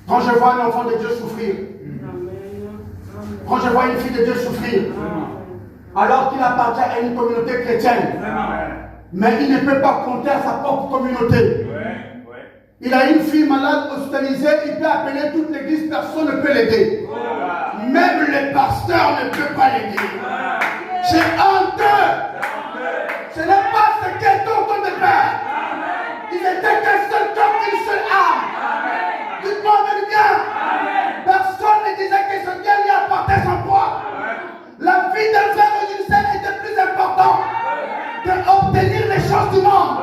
Quand je vois un enfant de Dieu souffrir, quand je vois une fille de Dieu souffrir, alors qu'il appartient à une communauté chrétienne, mais il ne peut pas compter à sa propre communauté. Il a une fille malade hospitalisée, il peut appeler toute l'église, personne ne peut l'aider. Même le pasteur ne peut pas l'aider. C'est honteux. Ce n'est pas ce qu'est ton père. Il n'était qu'un seul corps, une seule âme. Dites-moi bien. Personne ne disait que ce Dieu lui apportait son poids. La vie d'un frère ou d'une sœur était plus importante que obtenir les choses du monde.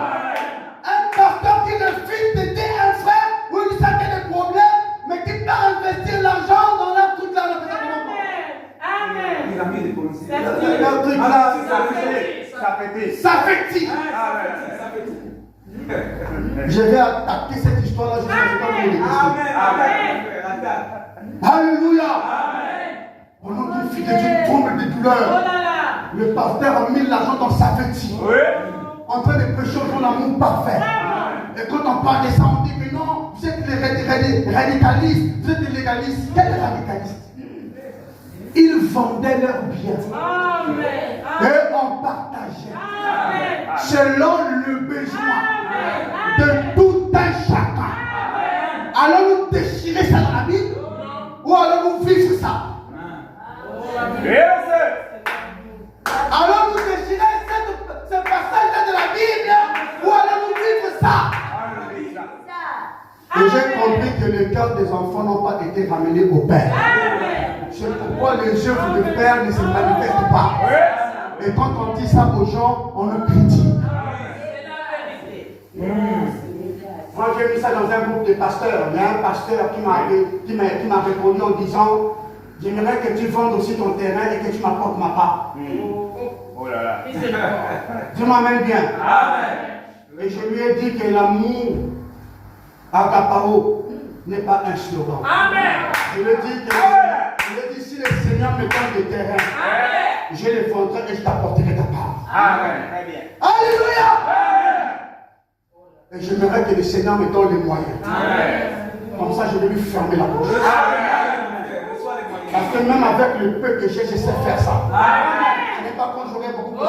Un pasteur qui refuse d'aider un frère ou une sœur qui a des problèmes, mais qui peut investir l'argent dans leur truc là. Amen. Il a mis des policiers. Ça fait qui? Je vais attaquer cette histoire-là. Je ne sais pas vous. Alléluia. Au nom d'une fille de Dieu tombe de douleur. Le pasteur a mis l'argent dans sa fétiche. En train de prêcher aux gens l'amour parfait. Et quand on parle de ça, on dit que non, vous êtes les radicalistes, vous êtes les légalistes. Quel radicaliste? Ils vendaient leurs biens. Et on partageait. Selon le besoin de tout un chacun. Allons-nous déchirer ça dans la Bible? Ou allons-nous vivre ça? Allons-nous déchirer ce passage de la Bible? Ou allons-nous vivre ça? Et j'ai compris que les cœurs des enfants n'ont pas été ramenés au Père. C'est pourquoi les œuvres de Père ne se manifestent pas. Et quand on dit ça aux gens, on le critique. Moi j'ai mis ça dans un groupe de pasteurs. Il y a un pasteur qui m'a répondu en disant: j'aimerais que tu vendes aussi ton terrain et que tu m'apportes ma part. Oh là là. Tu m'amènes bien. Et je lui ai dit que l'amour agapao n'est pas un slogan. Je lui ai dit si le Seigneur me donne des terrains, je les vendrai et je t'apporterai ta part. Très bien. Alléluia. Et j'aimerais que le Seigneur me donne les moyens. Comme ça, je vais lui fermer la bouche. Parce que même avec le peu que j'ai, je sais faire ça. Ce n'est pas quand j'aurai beaucoup de